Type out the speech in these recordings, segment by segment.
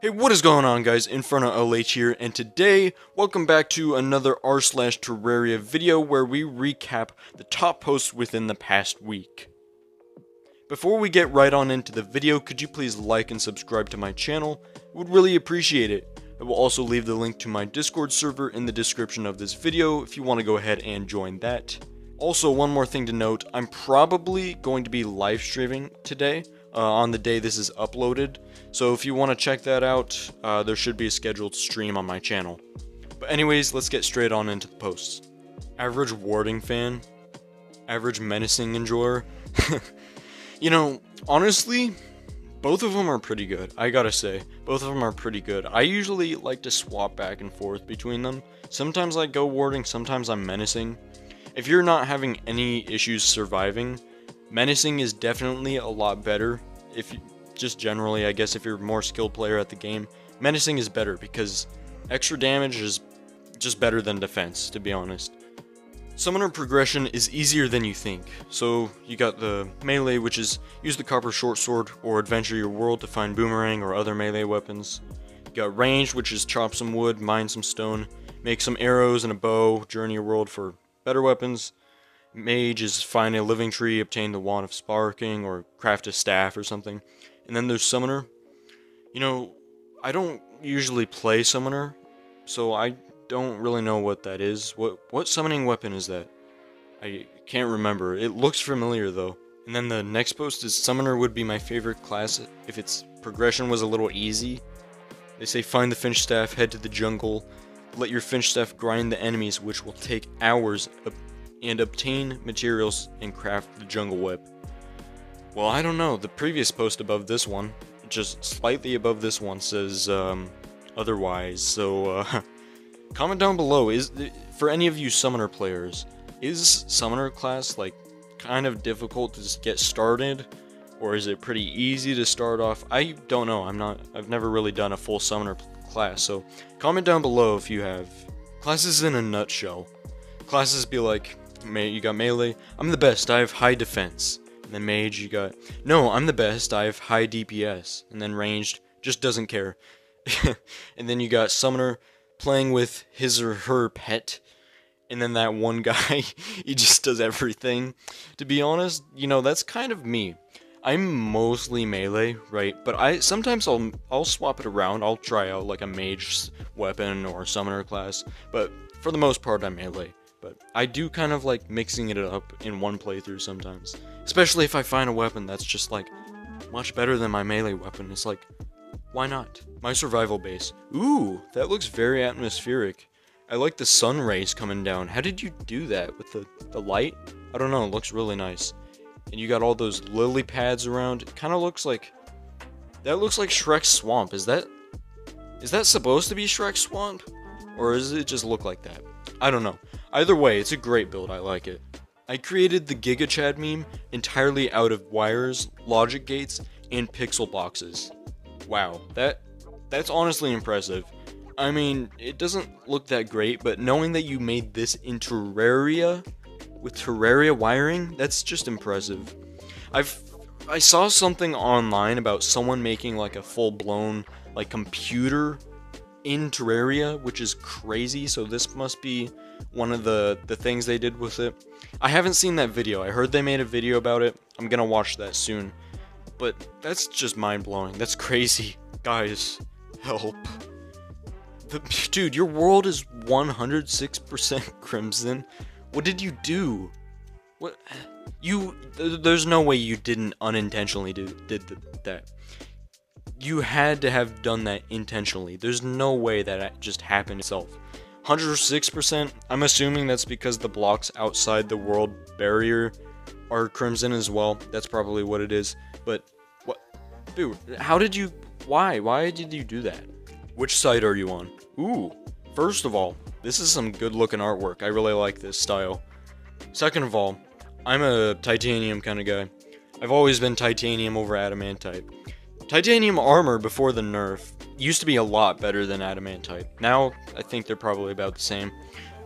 Hey, what is going on, guys? Inferno LH here, and today, welcome back to another r/Terraria video where we recap the top posts within the past week. Before we get right on into the video, could you please like and subscribe to my channel? I would really appreciate it. I will also leave the link to my Discord server in the description of this video if you want to go ahead and join that. Also, one more thing to note, I'm probably going to be live streaming today on the day this is uploaded. So if you want to check that out, there should be a scheduled stream on my channel. But anyways, let's get straight on into the posts. Average warding fan. Average menacing enjoyer. You know, honestly, both of them are pretty good. I gotta say, both of them are pretty good. I usually like to swap back and forth between them. Sometimes I go warding, sometimes I'm menacing. If you're not having any issues surviving, menacing is definitely a lot better. If you, just generally, I guess if you're a more skilled player at the game, menacing is better because extra damage is just better than defense, to be honest. Summoner progression is easier than you think. So you got the melee, which is use the copper short sword or adventure your world to find boomerang or other melee weapons. You got range, which is chop some wood, mine some stone, make some arrows and a bow, journey your world for better weapons. Mage is find a living tree, obtain the wand of sparking, or craft a staff or something. And then there's summoner. You know, I don't usually play summoner, so I don't really know what that is. What summoning weapon is that? I can't remember. It looks familiar though. And then the next post is summoner would be my favorite class if its progression was a little easy. They say find the finch staff, head to the jungle, let your finch staff grind the enemies, which will take hours, and obtain materials and craft the jungle whip. Well, I don't know. The previous post above this one, just slightly above this one, says otherwise. So comment down below, for any of you summoner players, is summoner class like kind of difficult to just get started, or is it pretty easy to start off? I don't know. I've never really done a full summoner class, so comment down below if you have. Classes in a nutshell. Classes be like, you got melee, I'm the best, I have high defense. And then mage, you got, no, I'm the best, I have high DPS. And then ranged, just doesn't care. And then you got summoner, playing with his or her pet. And then that one guy, he just does everything. To be honest, you know, that's kind of me. I'm mostly melee, right? But sometimes I'll swap it around. I'll try out like a mage weapon or summoner class. But for the most part, I'm melee. But I do kind of like mixing it up in one playthrough sometimes. Especially if I find a weapon that's just like much better than my melee weapon. It's like, why not? My survival base. Ooh, that looks very atmospheric. I like the sun rays coming down. How did you do that with the light? I don't know, it looks really nice. And you got all those lily pads around. It kind of looks like, that looks like Shrek's swamp. Is that supposed to be Shrek's swamp? Or does it just look like that? I don't know. Either way, it's a great build, I like it. I created the Giga Chad meme entirely out of wires, logic gates, and pixel boxes. Wow, that's honestly impressive. I mean, it doesn't look that great, but knowing that you made this in Terraria, with Terraria wiring, that's just impressive. I saw something online about someone making like a full-blown like computer in Terraria, which is crazy, so this must be one of the things they did with it. I haven't seen that video. I heard they made a video about it. I'm gonna watch that soon. But that's just mind-blowing. That's crazy. Guys, help. Dude, your world is 106% crimson. What did you do? What? There's no way you didn't unintentionally did that. You had to have done that intentionally. There's no way that just happened itself. 106%, I'm assuming that's because the blocks outside the world barrier are crimson as well. That's probably what it is. But, what? Dude, how did you, why did you do that? Which side are you on? Ooh, first of all, this is some good looking artwork. I really like this style. Second of all, I'm a titanium kind of guy. I've always been titanium over adamantite. Titanium armor before the nerf used to be a lot better than adamantite. Now, I think they're probably about the same.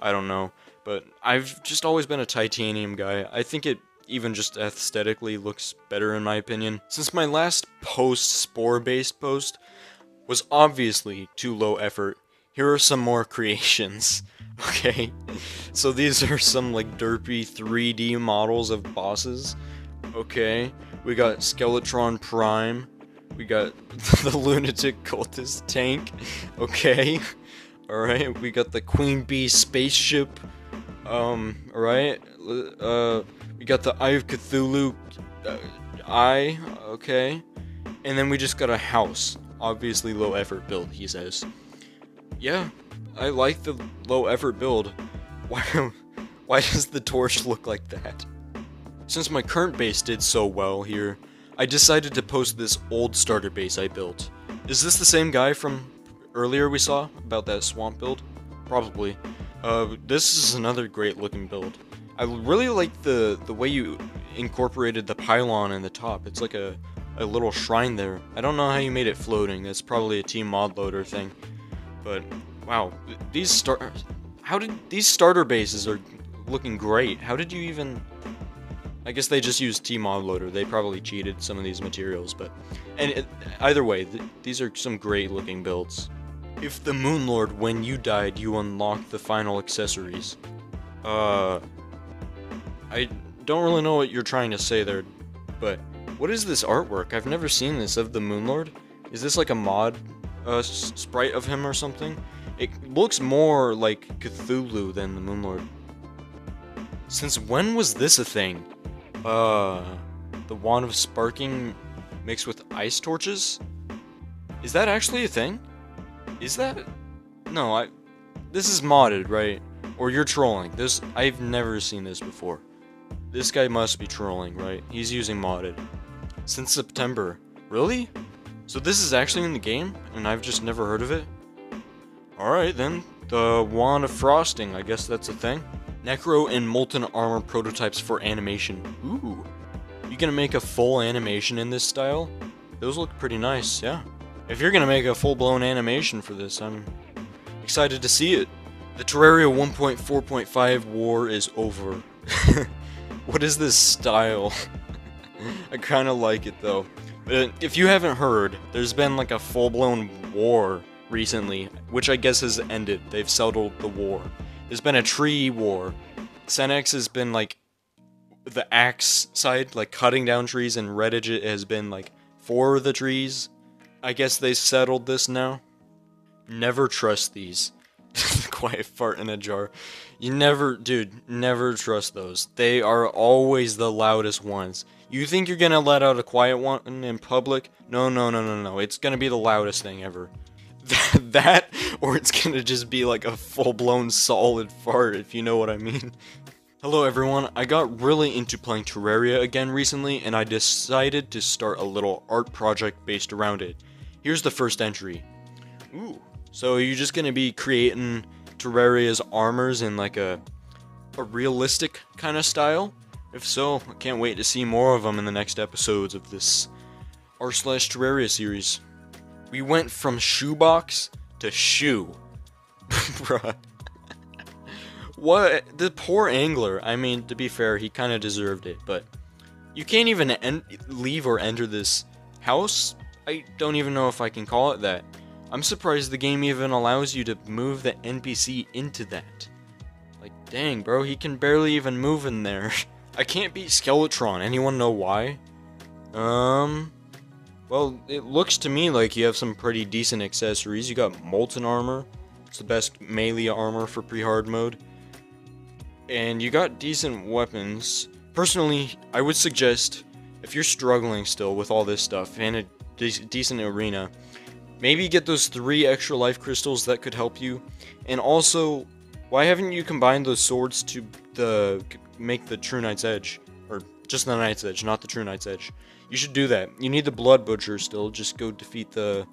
I don't know. But I've just always been a titanium guy. I think it even just aesthetically looks better in my opinion. Since my last spore-based post, was obviously too low effort, here are some more creations. Okay, so these are some like derpy 3D models of bosses. Okay, we got Skeletron Prime, we got the Lunatic Cultist tank. Okay, alright, we got the Queen Bee spaceship. Alright, we got the Eye of Cthulhu eye. Okay, and then we just got a house. Obviously low effort build, he says. Yeah, I like the low effort build. Why does the torch look like that? Since my current base did so well here, I decided to post this old starter base I built. Is this the same guy from earlier we saw about that swamp build? Probably. This is another great looking build. I really like the way you incorporated the pylon in the top. It's like a little shrine there. I don't know how you made it floating. That's probably a team mod loader thing. But wow, these starter bases are looking great. How did you even? I guess they just used team mod loader. They probably cheated some of these materials, but either way, these are some great looking builds. If the Moon Lord, when you died, you unlocked the final accessories. I don't really know what you're trying to say there, but what is this artwork? I've never seen this of the Moon Lord. Is this like a mod sprite of him or something? It looks more like Cthulhu than the Moon Lord. Since when was this a thing? The Wand of Sparking mixed with ice torches? Is that actually a thing? Is that? No, this is modded, right? Or you're trolling. I've never seen this before. This guy must be trolling, right? He's using modded. Since September. Really? So this is actually in the game, and I've just never heard of it? Alright then, the Wand of Frosting, I guess that's a thing. Necro and Molten Armor prototypes for animation. Ooh. You gonna make a full animation in this style? Those look pretty nice, yeah. If you're gonna make a full-blown animation for this, I'm excited to see it. The Terraria 1.4.5 war is over. What is this style? I kinda like it though. But if you haven't heard, there's been like a full-blown war recently, which I guess has ended. They've settled the war. There's been a tree war. Senex has been like the axe side, like cutting down trees, and Reddit has been like for the trees. I guess they settled this now. Never trust these. Quiet fart in a jar. You never, dude, never trust those. They are always the loudest ones. You think you're gonna let out a quiet one in public? No, no, no, no, no. It's gonna be the loudest thing ever. That, or it's gonna just be like a full-blown solid fart, if you know what I mean. Hello everyone, I got really into playing Terraria again recently, and I decided to start a little art project based around it. Here's the first entry. Ooh, so you're just gonna be creating Terraria's armors in like a realistic kind of style? If so, I can't wait to see more of them in the next episodes of this r/Terraria series. We went from shoebox to shoe. Bruh. What? The poor angler. I mean, to be fair, he kind of deserved it, but you can't even leave or enter this house? I don't even know if I can call it that. I'm surprised the game even allows you to move the NPC into that. Like, dang, bro, he can barely even move in there. I can't beat Skeletron. Anyone know why? Well, it looks to me like you have some pretty decent accessories. You got Molten Armor. It's the best melee armor for pre-hard mode. And you got decent weapons. Personally, I would suggest, if you're struggling still with all this stuff and a decent arena, maybe get those 3 extra life crystals that could help you. And also, why haven't you combined those swords to make the True Knight's Edge? Or just the Knight's Edge, not the True Knight's Edge. You should do that. You need the Blood Butcher still. Just go defeat the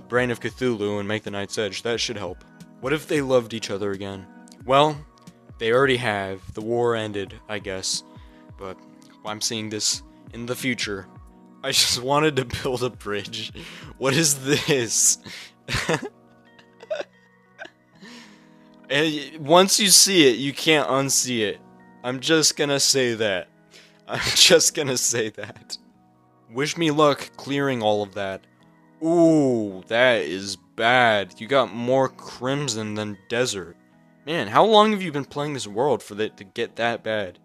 Brain of Cthulhu and make the Knight's Edge. That should help. What if they loved each other again? Well, they already have. The war ended, I guess. But I'm seeing this in the future. I just wanted to build a bridge. What is this? Once you see it, you can't unsee it. I'm just gonna say that. I'm just gonna say that. Wish me luck clearing all of that. Ooh, that is bad. You got more crimson than desert. Man, how long have you been playing this world for that to get that bad?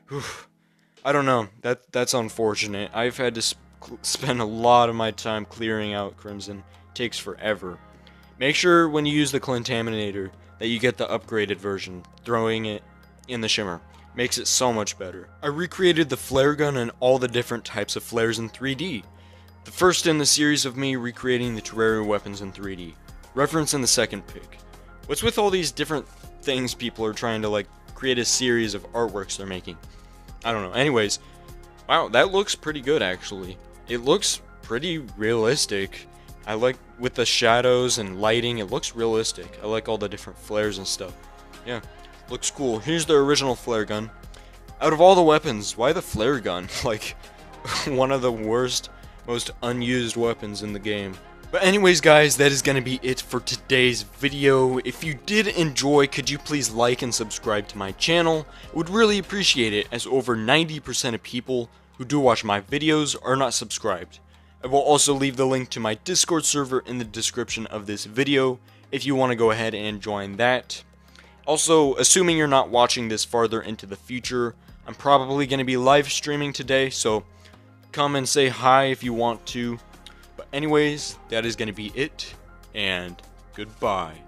Whew. I don't know. That's unfortunate. I've had to spend a lot of my time clearing out crimson. It takes forever. Make sure when you use the Contaminator that you get the upgraded version, throwing it in the shimmer. Makes it so much better. I recreated the flare gun and all the different types of flares in 3D. The first in the series of me recreating the Terraria weapons in 3D. Reference in the second pick. What's with all these different things people are trying to like create a series of artworks they're making? I don't know. Anyways, wow, that looks pretty good actually. It looks pretty realistic. I like with the shadows and lighting, it looks realistic. I like all the different flares and stuff. Yeah, looks cool. Here's the original flare gun. Out of all the weapons, why the flare gun? Like, one of the worst, most unused weapons in the game. But anyways guys, that is going to be it for today's video. If you did enjoy, could you please like and subscribe to my channel? I would really appreciate it, as over 90% of people who do watch my videos are not subscribed. I will also leave the link to my Discord server in the description of this video if you want to go ahead and join that. Also, assuming you're not watching this farther into the future, I'm probably going to be live streaming today, so come and say hi if you want to. But anyways, that is going to be it, and goodbye.